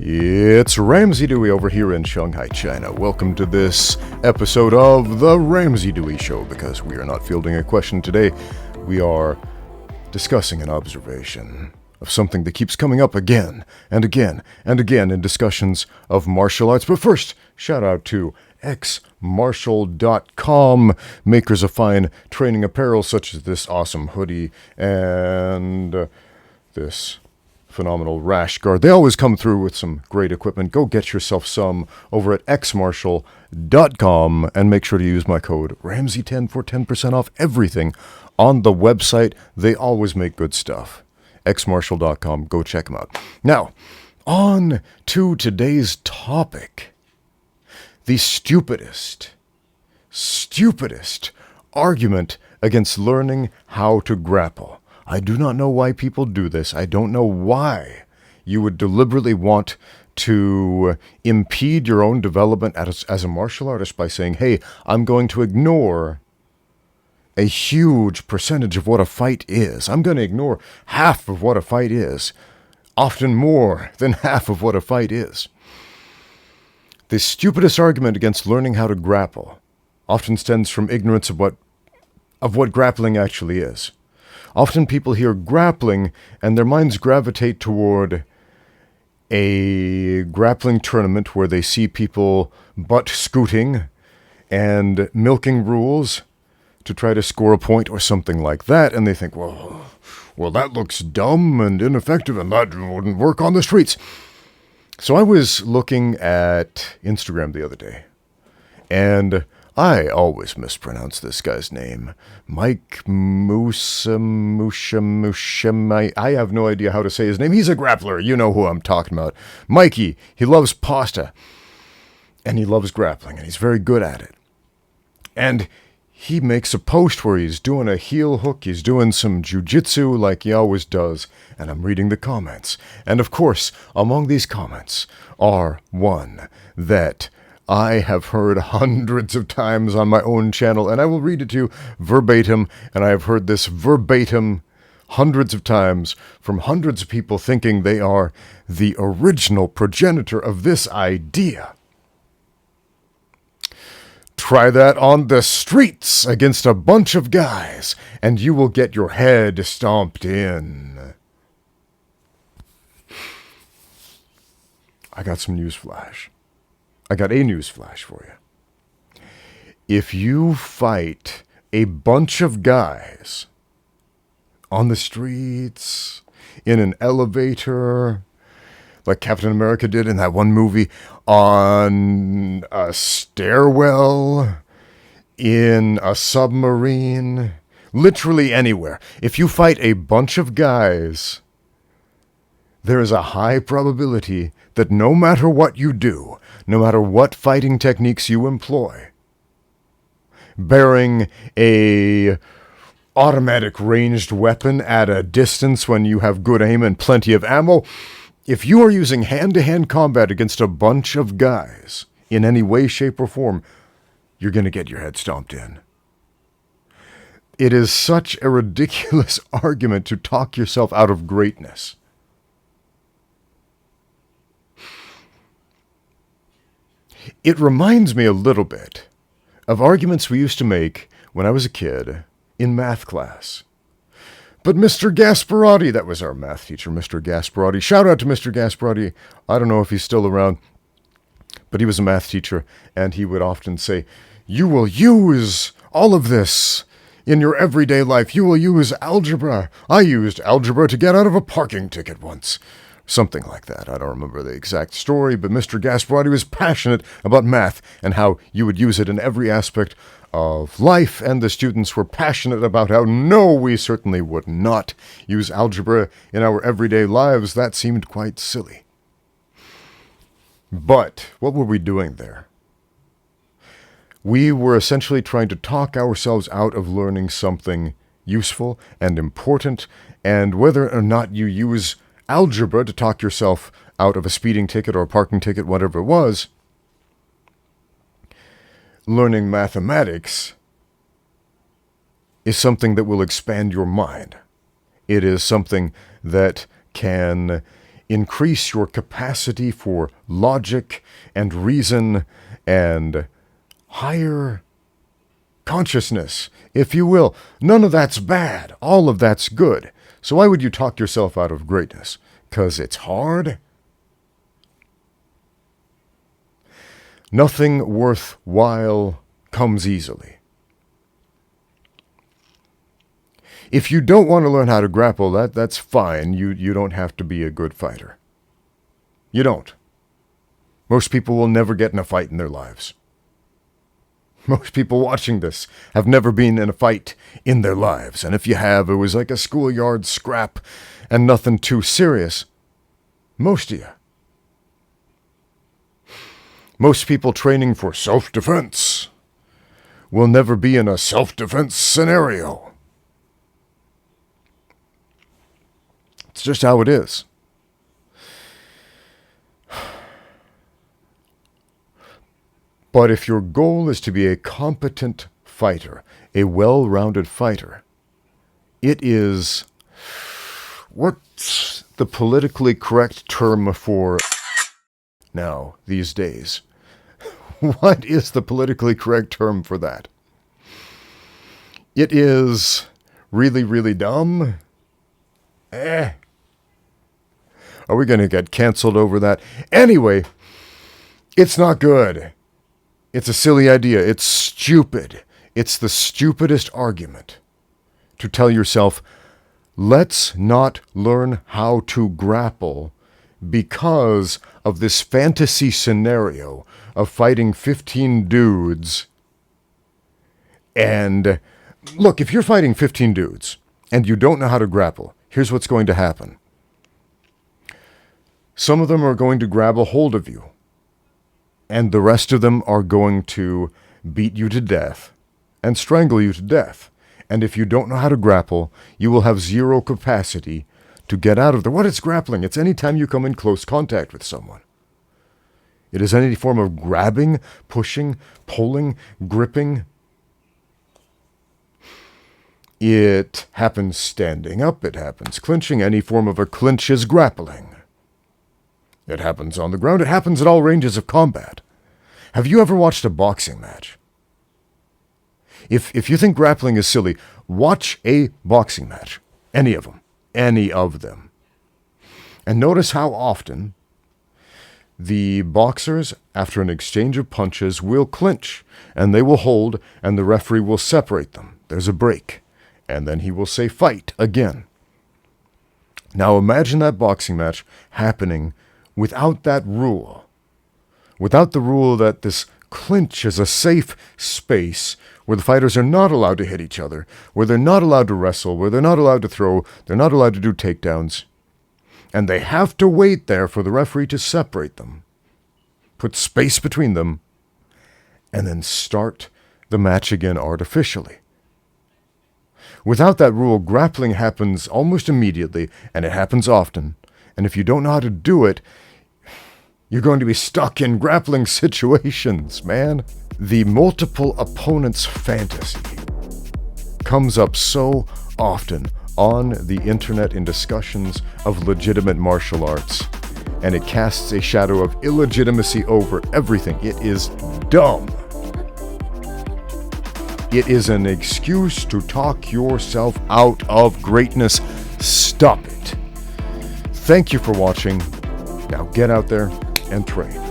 It's Ramsey Dewey over here in Shanghai, China. Welcome to this episode of The Ramsey Dewey Show. Because we are not fielding a question today, we are discussing an observation of something that keeps coming up again and again and again in discussions of martial arts. But first, shout out to xmartial.com, makers of fine training apparel such as this awesome hoodie and this phenomenal rash guard. They always come through with some great equipment. Go get yourself some over at xmartial.com and make sure to use my code Ramsey10 for 10% off everything on the website. They always make good stuff. xmartial.com. Go check them out. Now, on to today's topic. The stupidest argument against learning how to grapple. I do not know why people do this. I don't know why you would deliberately want to impede your own development as a martial artist by saying, hey, I'm going to ignore a huge percentage of what a fight is. I'm going to ignore half of what a fight is, often more than half of what a fight is. The stupidest argument against learning how to grapple often stems from ignorance of what grappling actually is. Often people hear grappling and their minds gravitate toward a grappling tournament where they see people butt scooting and milking rules to try to score a point or something like that. And they think, well, that looks dumb and ineffective and that wouldn't work on the streets. So I was looking at Instagram the other day, and I always mispronounce this guy's name. Mike Musha. I have no idea how to say his name. He's a grappler. You know who I'm talking about. Mikey, he loves pasta. And he loves grappling, and he's very good at it. And he makes a post where he's doing a heel hook. He's doing some jiu-jitsu like he always does. And I'm reading the comments. And of course, among these comments are one that I have heard hundreds of times on my own channel, and I will read it to you verbatim, and I have heard this verbatim hundreds of times from hundreds of people thinking they are the original progenitor of this idea. Try that on the streets against a bunch of guys, and you will get your head stomped in. I got some newsflash. I got a news flash for you. If you fight a bunch of guys on the streets, in an elevator, like Captain America did in that one movie, on a stairwell, in a submarine, literally anywhere, if you fight a bunch of guys, there is a high probability that no matter what you do, no matter what fighting techniques you employ, bearing a automatic ranged weapon at a distance when you have good aim and plenty of ammo, if you are using hand-to-hand combat against a bunch of guys in any way, shape, or form, you're going to get your head stomped in. It is such a ridiculous argument to talk yourself out of greatness. It reminds me a little bit of arguments we used to make when I was a kid in math class. But Mr. Gasparati, that was our math teacher, Mr. Gasparati. Shout out to Mr. Gasparati. I don't know if he's still around, but he was a math teacher, and he would often say, you will use all of this in your everyday life. You will use algebra. I used algebra to get out of a parking ticket once. Something like that. I don't remember the exact story, but Mr. Gasparati was passionate about math and how you would use it in every aspect of life, and the students were passionate about how, no, we certainly would not use algebra in our everyday lives. That seemed quite silly. But what were we doing there? We were essentially trying to talk ourselves out of learning something useful and important, and whether or not you use algebra to talk yourself out of a speeding ticket or a parking ticket, whatever it was, learning mathematics is something that will expand your mind. It is something that can increase your capacity for logic and reason and higher consciousness, if you will. None of that's bad. All of that's good. So why would you talk yourself out of greatness? 'Cause it's hard? Nothing worthwhile comes easily. If you don't want to learn how to grapple, that's fine. You don't have to be a good fighter. You don't. Most people will never get in a fight in their lives. Most people watching this have never been in a fight in their lives. And if you have, it was like a schoolyard scrap and nothing too serious. Most of you. Most people training for self-defense will never be in a self-defense scenario. It's just how it is. But if your goal is to be a competent fighter, a well-rounded fighter, it is, what's the politically correct term for now these days? What is the politically correct term for that? It is really, really dumb. Are we going to get canceled over that? Anyway, it's not good. It's a silly idea. It's stupid. It's the stupidest argument to tell yourself, let's not learn how to grapple because of this fantasy scenario of fighting 15 dudes. And look, if you're fighting 15 dudes and you don't know how to grapple, here's what's going to happen. Some of them are going to grab a hold of you, and the rest of them are going to beat you to death and strangle you to death. And if you don't know how to grapple, you will have zero capacity to get out of there. What is grappling? It's any time you come in close contact with someone. It is any form of grabbing, pushing, pulling, gripping. It happens standing up. It happens clinching. Any form of a clinch is grappling. It happens on the ground. It happens at all ranges of combat. Have you ever watched a boxing match? If you think grappling is silly, watch a boxing match. Any of them. Any of them. And notice how often the boxers, after an exchange of punches, will clinch, and they will hold, and the referee will separate them. There's a break. And then he will say, fight again. Now imagine that boxing match happening without that rule. Without the rule that this clinch is a safe space where the fighters are not allowed to hit each other, where they're not allowed to wrestle, where they're not allowed to throw, they're not allowed to do takedowns. And they have to wait there for the referee to separate them, put space between them, and then start the match again artificially. Without that rule, grappling happens almost immediately, and it happens often. And if you don't know how to do it, you're going to be stuck in grappling situations, man. The multiple opponents fantasy comes up so often on the internet in discussions of legitimate martial arts, and it casts a shadow of illegitimacy over everything. It is dumb. It is an excuse to talk yourself out of greatness. Stop it. Thank you for watching. Now get out there and train.